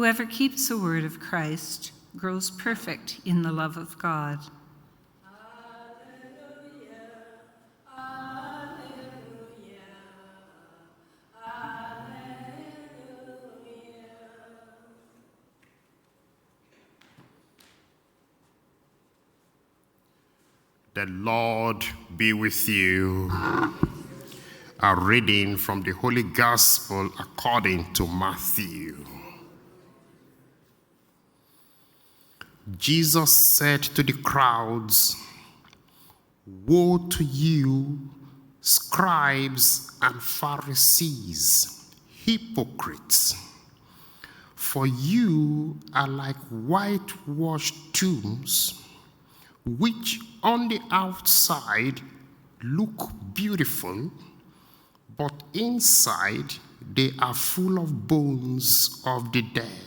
Whoever keeps the word of Christ grows perfect in the love of God. The Lord be with you. A reading from the Holy Gospel according to Matthew. Jesus said to the crowds, "Woe to you, scribes and Pharisees, hypocrites! For you are like whitewashed tombs, which on the outside look beautiful, but inside they are full of bones of the dead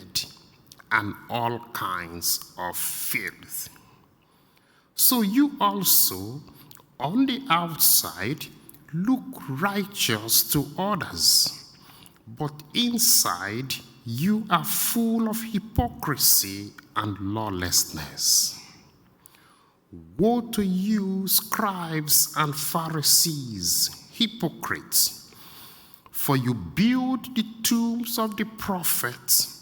and all kinds of filth. So you also on the outside look righteous to others, but inside you are full of hypocrisy and lawlessness. Woe to you, scribes and Pharisees, hypocrites! For you build the tombs of the prophets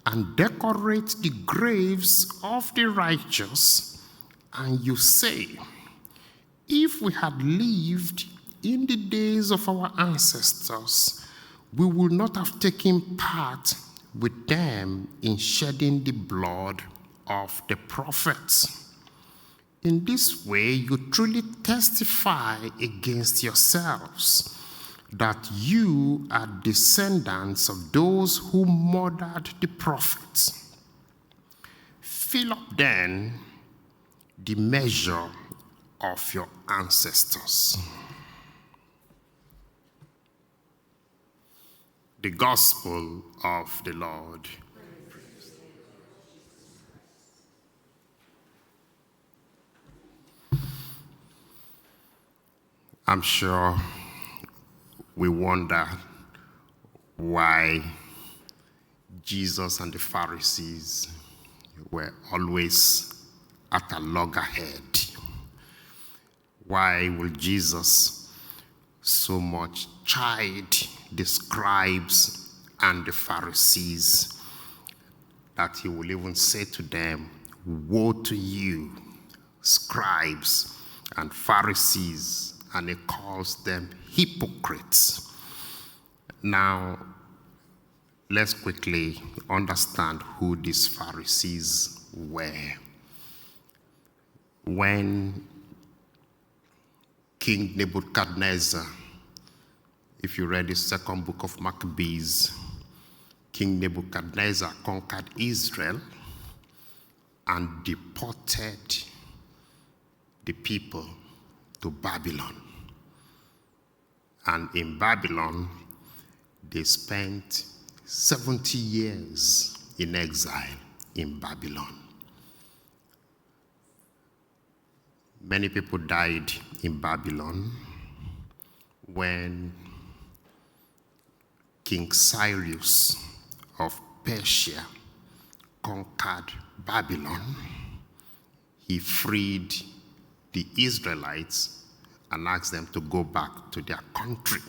and decorate the graves of the righteous, and you say, if we had lived in the days of our ancestors, we would not have taken part with them in shedding the blood of the prophets. In this way, you truly testify against yourselves that you are descendants of those who murdered the prophets. Fill up then the measure of your ancestors." The Gospel of the Lord. I'm sure we wonder why Jesus and the Pharisees were always at a loggerhead. Why will Jesus so much chide the scribes and the Pharisees that he will even say to them, "Woe to you, scribes and Pharisees," and he calls them hypocrites. Now, let's quickly understand who these Pharisees were. When King Nebuchadnezzar, if you read the second book of Maccabees, King Nebuchadnezzar conquered Israel and deported the people to Babylon. And in Babylon, they spent 70 years in exile in Babylon. Many people died in Babylon when King Cyrus of Persia conquered Babylon. He freed the Israelites and asked them to go back to their country.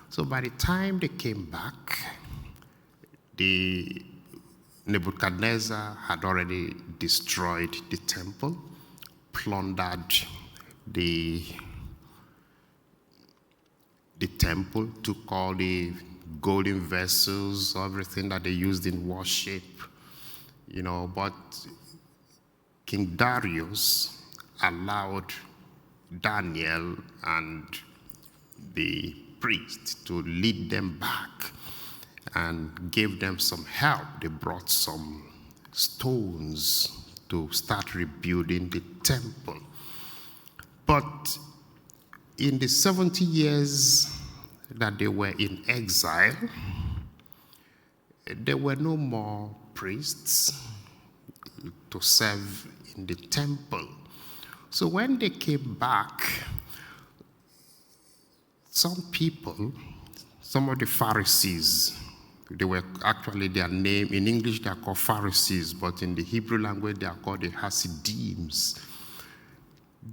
So by the time they came back, Nebuchadnezzar had already destroyed the temple, plundered the temple, took all the golden vessels, everything that they used in worship, but King Darius allowed Daniel and the priest to lead them back and gave them some help. They brought some stones to start rebuilding the temple. But in the 70 years that they were in exile, there were no more priests to serve in the temple. So when they came back, some of the Pharisees They were actually, their name, in English they are called Pharisees, but in the Hebrew language they are called the Hasidims.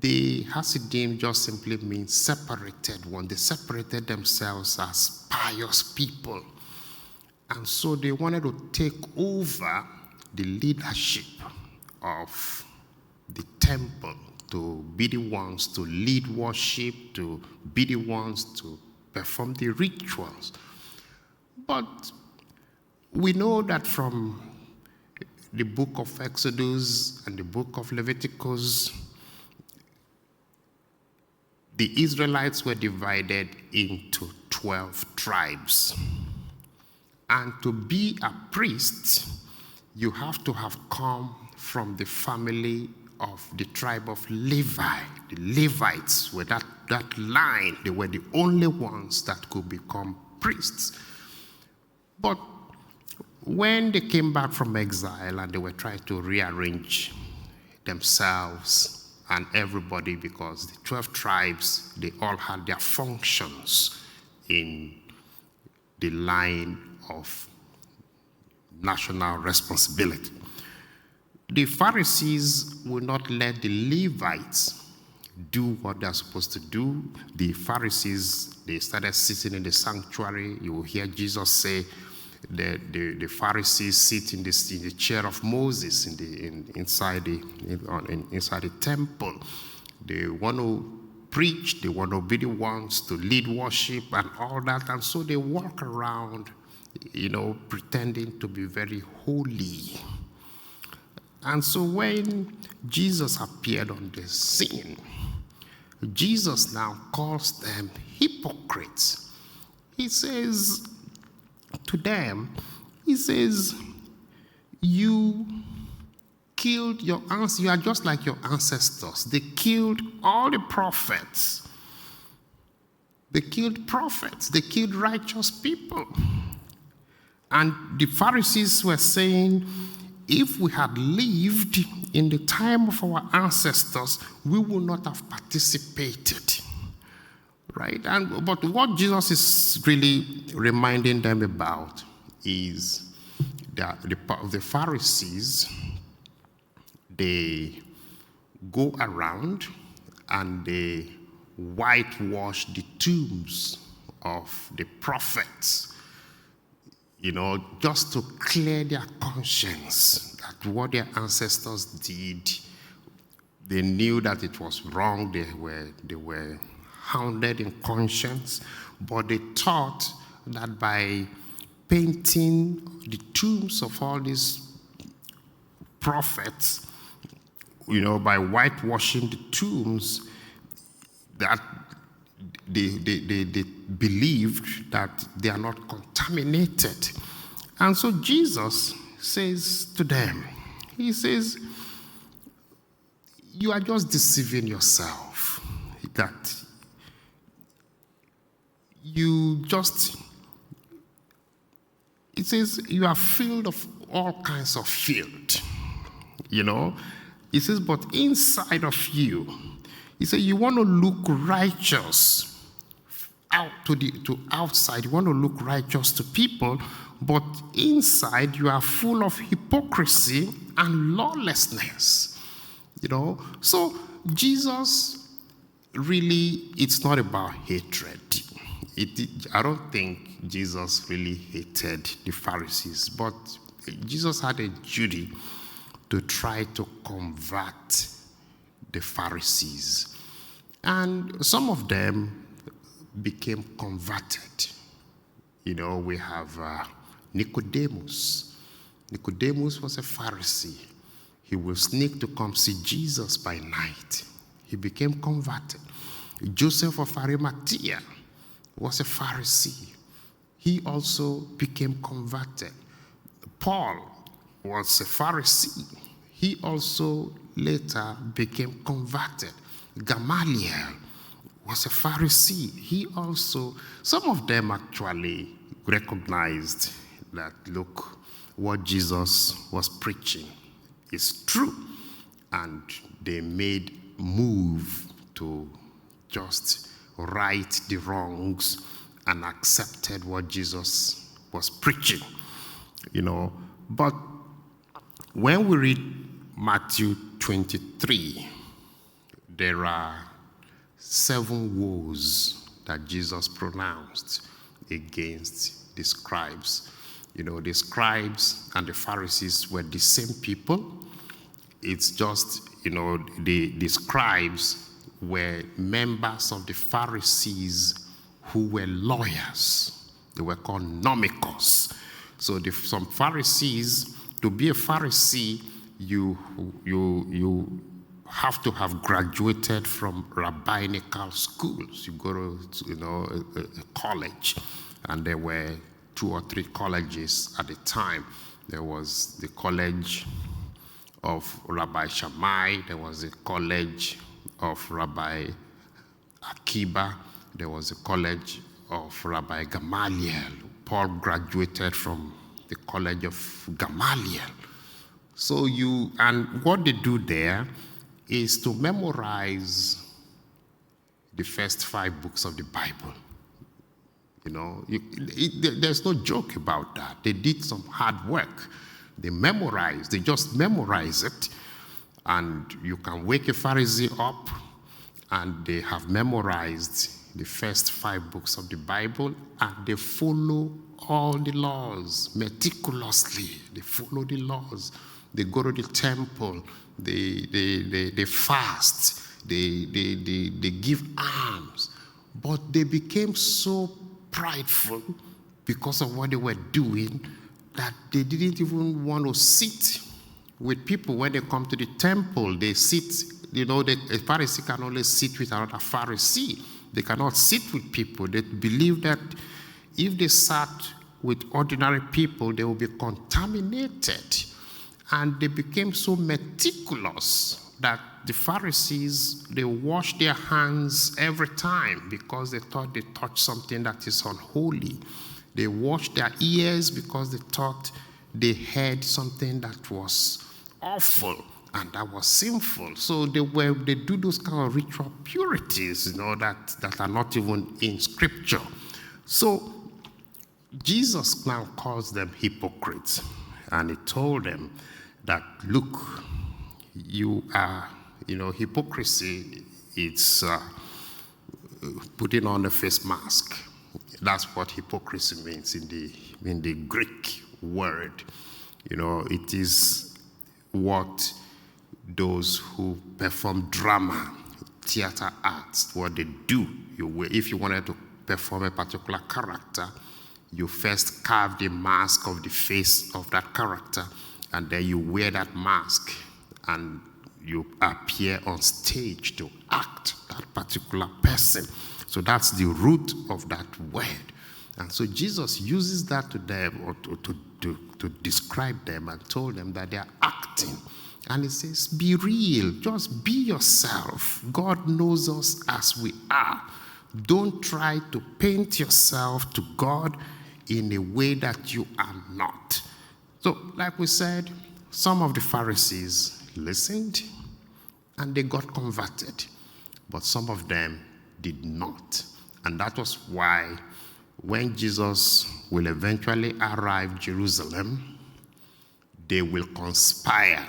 The Hasidim just simply means separated one. They separated themselves as pious people. And so they wanted to take over the leadership of the temple, to be the ones to lead worship, to be the ones to perform the rituals. But we know that from the book of Exodus and the book of Leviticus, the Israelites were divided into 12 tribes. And to be a priest, you have to have come from the family of the tribe of Levi. The Levites were that line. They were the only ones that could become priests. But when they came back from exile and they were trying to rearrange themselves and everybody, because the 12 tribes, they all had their functions in the line of national responsibility. The Pharisees would not let the Levites do what they're supposed to do. The Pharisees, they started sitting in the sanctuary. You will hear Jesus say, the Pharisees sit in the chair of Moses inside the temple. They want to preach, they want to be the ones to lead worship and all that. And so they walk around, pretending to be very holy. And so when Jesus appeared on the scene, Jesus now calls them hypocrites. He says to them, he says, you killed your ancestors. You are just like your ancestors. They killed all the prophets. They killed prophets. They killed righteous people. And the Pharisees were saying, if we had lived in the time of our ancestors, we would not have participated. Right? But what Jesus is really reminding them about is that the Pharisees, they go around and they whitewash the tombs of the prophets, just to clear their conscience that what their ancestors did, they knew that it was wrong. They were hounded in conscience, but they thought that by painting the tombs of all these prophets, by whitewashing the tombs, that they believed that they are not contaminated. And so Jesus says to them, he says, you are just deceiving yourself, that it says you are filled of all kinds of filth, It says, but inside of you, he said, you want to look righteous to outside. You want to look righteous to people, but inside you are full of hypocrisy and lawlessness. So Jesus really, it's not about hatred. I don't think Jesus really hated the Pharisees, but Jesus had a duty to try to convert the Pharisees. And some of them became converted. We have Nicodemus. Nicodemus was a Pharisee. He will sneak to come see Jesus by night. He became converted. Joseph of Arimathea was a Pharisee. He also became converted. Paul was a Pharisee. He also later became converted. Gamaliel was a Pharisee. He also, some of them actually recognized that, look, what Jesus was preaching is true. And they made move to just right the wrongs and accepted what Jesus was preaching, But when we read Matthew 23, there are 7 woes that Jesus pronounced against the scribes. The scribes and the Pharisees were the same people. It's just, the scribes were members of the Pharisees who were lawyers. They were called nomikos. So some Pharisees, to be a Pharisee, you have to have graduated from rabbinical schools. You go to a college, and there were 2 or 3 colleges at the time. There was the college of Rabbi Shammai, there was a college of Rabbi Akiba, there was a college of Rabbi Gamaliel. Paul graduated from the college of Gamaliel. So and what they do there is to memorize the first 5 books of the Bible. There's no joke about that. They did some hard work. They just memorize it. And you can wake a Pharisee up, and they have memorized the first 5 books of the Bible, and they follow all the laws meticulously. They follow the laws. They go to the temple. They fast. They give alms. But they became so prideful because of what they were doing that they didn't even want to sit with people. When they come to the temple, they sit, a Pharisee can only sit with another Pharisee. They cannot sit with people. They believe that if they sat with ordinary people, they will be contaminated. And they became so meticulous that the Pharisees, they washed their hands every time because they thought they touched something that is unholy. They washed their ears because they thought they heard something that was awful and that was sinful. So they do those kind of ritual purities, that are not even in Scripture. So Jesus now calls them hypocrites, and he told them that, look, you are, hypocrisy, it's putting on a face mask. That's what hypocrisy means in the Greek word. It is what those who perform drama, theater arts, what they do. If you wanted to perform a particular character, you first carve the mask of the face of that character, and then you wear that mask, and you appear on stage to act that particular person. So that's the root of that word. And so Jesus uses that to them, or to describe them, and told them that they are acting. And he says, be real, just be yourself. God knows us as we are. Don't try to paint yourself to God in a way that you are not. So, like we said, some of the Pharisees listened and they got converted, but some of them did not. And that was why when Jesus will eventually arrive in Jerusalem, they will conspire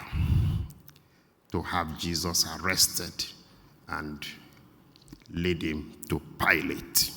to have Jesus arrested and lead him to Pilate.